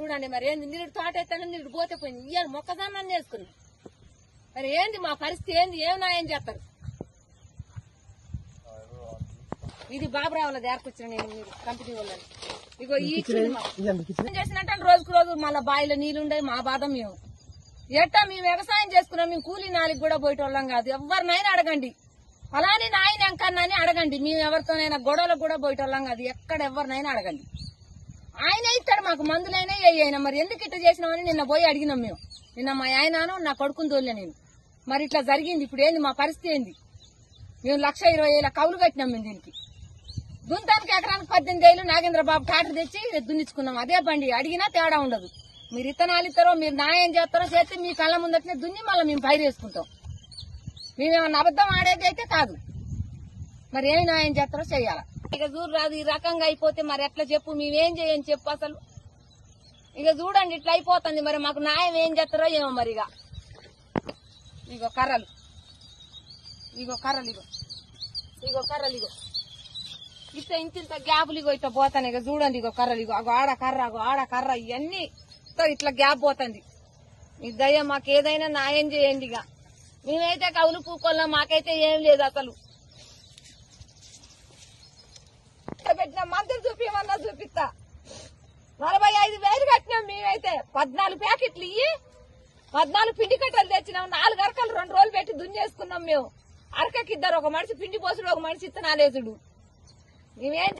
చూడండి మరి ఏంది నీరు తోట ఎత్తాను నీరు పోతే పోయింది ఇయ్యాలి మొక్కజొన్న వేసుకున్నాం మరి ఏంది మా పరిస్థితి ఏంది ఏం నాయం చేస్తారు ఇది బాబురావులది ఏర్కొచ్చిన నేను మీరు కంపెనీ వాళ్ళని ఇగో ఈ చేసినట్టు రోజుకు రోజు మళ్ళీ బావిలో నీళ్లుండే మా బాధ మేము ఎట్టా మేము వ్యవసాయం చేసుకున్నాం మేము కూలీ నాలుగు కూడా పోయేటోళ్ళం కాదు ఎవరినైనా అడగండి అలానే నాయన ఎంకన్నాని అడగండి మేము ఎవరితోనైనా గొడవలకు కూడా పోయేటోళ్ళం కాదు ఎక్కడ ఎవరినైనా అడగండి ఆయన ఇస్తాడు మాకు మందులైనా అయినా మరి ఎందుకు ఇట్లా చేసినామని నిన్న పోయి అడిగినాం మేము నిన్న మా ఆయనను నా కొడుకుని తోలే నేను మరి ఇట్లా జరిగింది ఇప్పుడు ఏంది మా పరిస్థితి ఏంది మేము 1,20,000 కౌలు కట్టినాం మేము దీనికి దుంతానికి ఎకరానికి 18,000 నాగేంద్రబాబు ట్రాక్టర్ తెచ్చి దున్నించుకున్నాం అదే బండి అడిగినా తేడా ఉండదు మీరు ఇత్తనాలు ఇస్తారో మీరు న్యాయం చేస్తారో చేస్తే మీ కళ్ళ ముందటనే దున్ని మళ్ళీ మేము పైరు వేసుకుంటాం మేమేమన్నా అబద్దం ఆడేది అయితే కాదు మరి ఏమి న్యాయం చేస్తారో చెయ్యాలా ఇక చూడు రాదు ఈ రకంగా అయిపోతే మరి ఎట్లా చెప్పు మేమేం చేయని చెప్పు అసలు ఇక చూడండి ఇట్లా అయిపోతుంది మరి మాకు న్యాయం ఏం చేస్తారో ఏమో మరి ఇగో కర్రలు ఇగో ఇట్లా ఇంత గ్యాపులు ఇగో ఇట్లా పోతాను ఇక చూడండి ఇగో కర్రలు ఇగో ఆడ కర్ర ఇవన్నీ ఇట్లా గ్యాప్ పోతుంది ఈ దయ మాకు ఏదైనా న్యాయం చేయండి ఇక మేమైతే కౌలు పూకోళ్ళం మాకైతే ఏం లేదు అసలు పెట్టిన మందులు చూపించమన్నా చూపిస్తా 45,000 కట్టినాం మేమైతే 14 ప్యాకెట్లు ఇయ్యి 14 పిండి కట్టలు తెచ్చినాం 4 అరకలు 2 రోజులు పెట్టి దున్నేసుకున్నాం మేము అరకకి 2 ఒక మనిషి పిండి పోసుడు ఒక మనిషి ఇత్తనాలేసుడు మేమేం